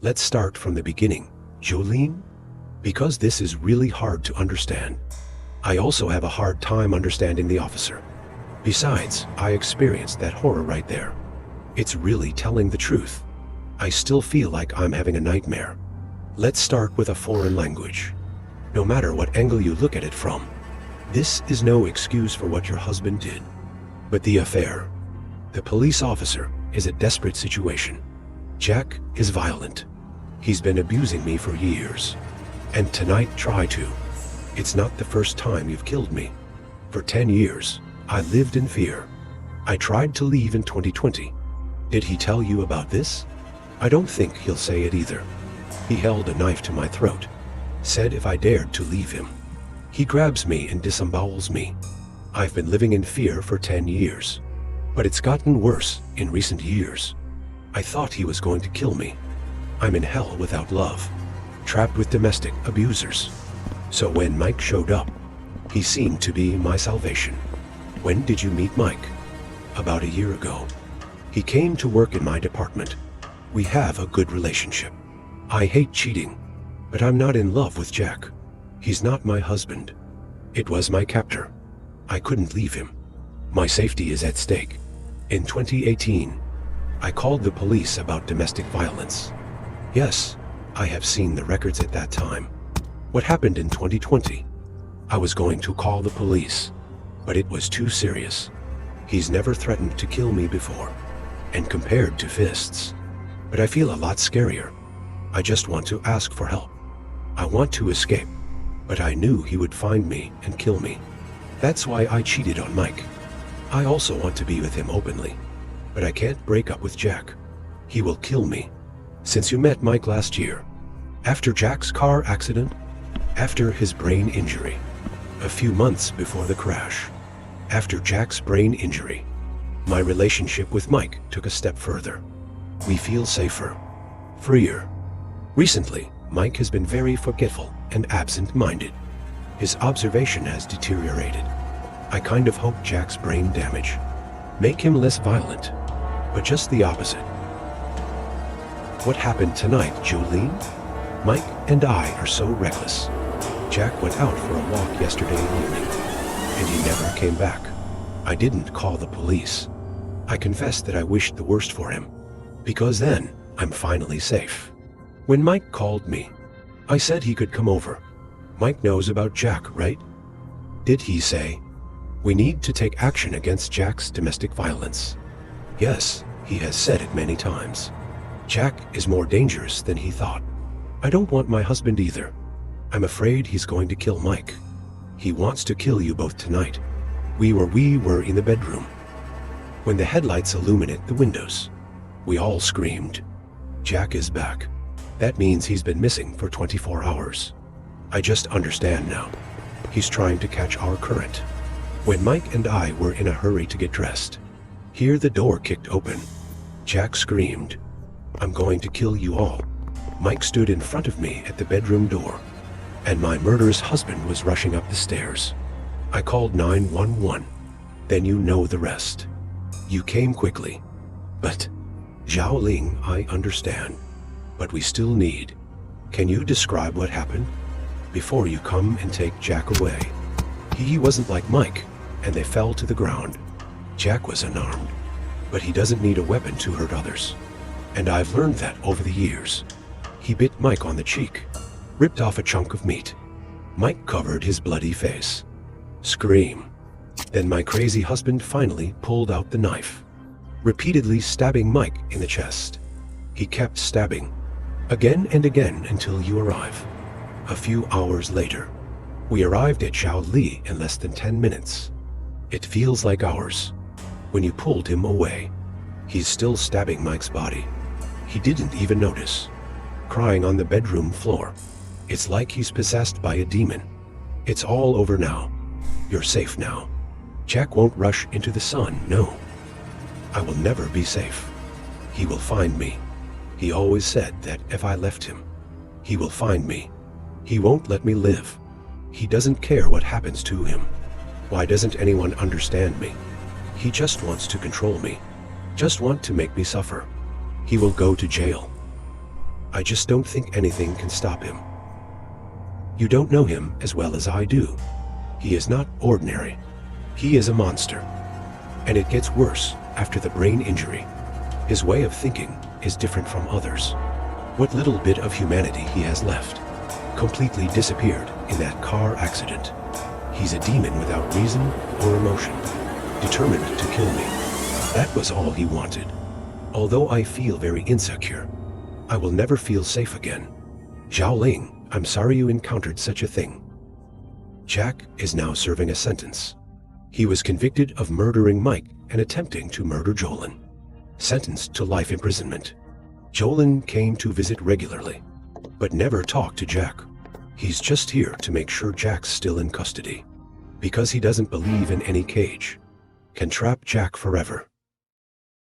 Let's start from the beginning, Jolene, because this is really hard to understand. I also have a hard time understanding the officer. Besides, I experienced that horror right there. It's really telling the truth. I still feel like I'm having a nightmare. Let's start with a foreign language. No matter what angle you look at it from, this is no excuse for what your husband did. But the affair. The police officer is a desperate situation. Jack is violent. He's been abusing me for years. And tonight try to. It's not the first time you've killed me. For 10 years, I lived in fear. I tried to leave in 2020. Did he tell you about this? I don't think he'll say it either. He held a knife to my throat, said if I dared to leave him. He grabs me and disembowels me. I've been living in fear for 10 years. But it's gotten worse in recent years. I thought he was going to kill me. I'm in hell without love, trapped with domestic abusers. So when Mike showed up, he seemed to be my salvation. When did you meet Mike? About a year ago. He came to work in my department. We have a good relationship. I hate cheating, but I'm not in love with Jack. He's not my husband. It was my captor. I couldn't leave him. My safety is at stake. In 2018, I called the police about domestic violence. Yes, I have seen the records at that time. What happened in 2020? I was going to call the police, but it was too serious. He's never threatened to kill me before, and compared to fists. But I feel a lot scarier. I just want to ask for help. I want to escape, but I knew he would find me and kill me. That's why I cheated on Mike. I also want to be with him openly, but I can't break up with Jack. He will kill me. Since you met Mike last year, after Jack's car accident, after his brain injury, a few months before the crash, after Jack's brain injury, my relationship with Mike took a step further. We feel safer, freer. Recently, Mike has been very forgetful and absent-minded. His observation has deteriorated. I kind of hope Jack's brain damage make him less violent, but just the opposite. What happened tonight, Jolene? Mike and I are so reckless. Jack went out for a walk yesterday evening, and he never came back. I didn't call the police. I confessed that I wished the worst for him, because then I'm finally safe. When Mike called me, I said he could come over. Mike knows about Jack, right? Did he say, we need to take action against Jack's domestic violence? Yes, he has said it many times. Jack is more dangerous than he thought. I don't want my husband either. I'm afraid he's going to kill Mike. He wants to kill you both tonight. We were in the bedroom. When the headlights illuminate the windows, we all screamed. Jack is back. That means he's been missing for 24 hours. I just understand now. He's trying to catch our current. When Mike and I were in a hurry to get dressed, here the door kicked open. Jack screamed, I'm going to kill you all. Mike stood in front of me at the bedroom door, and my murderous husband was rushing up the stairs. I called 911. Then you know the rest. You came quickly. But, Jolene, I understand. But we still need. Can you describe what happened? Before you come and take Jack away. He wasn't like Mike, and they fell to the ground. Jack was unarmed, but he doesn't need a weapon to hurt others. And I've learned that over the years. He bit Mike on the cheek, ripped off a chunk of meat. Mike covered his bloody face. Scream. Then my crazy husband finally pulled out the knife, repeatedly stabbing Mike in the chest. He kept stabbing, again and again until you arrive. A few hours later, we arrived at Jolene in less than 10 minutes. It feels like hours. When you pulled him away, he's still stabbing Mike's body. He didn't even notice. Crying on the bedroom floor. It's like he's possessed by a demon. It's all over now. You're safe now. Jack won't rush into the sun, no. I will never be safe. He will find me. He always said that if I left him, he will find me. He won't let me live. He doesn't care what happens to him. Why doesn't anyone understand me? He just wants to control me. Just want to make me suffer. He will go to jail. I just don't think anything can stop him. You don't know him as well as I do. He is not ordinary. He is a monster. And it gets worse after the brain injury. His way of thinking is different from others. What little bit of humanity he has left completely disappeared in that car accident. He's a demon without reason or emotion, determined to kill me. That was all he wanted. Although I feel very insecure, I will never feel safe again. Jolene, I'm sorry you encountered such a thing. Jack is now serving a sentence. He was convicted of murdering Mike and attempting to murder Jolene. Sentenced to life imprisonment. Jolene came to visit regularly, but never talked to Jack. He's just here to make sure Jack's still in custody, because he doesn't believe in any cage can trap Jack forever.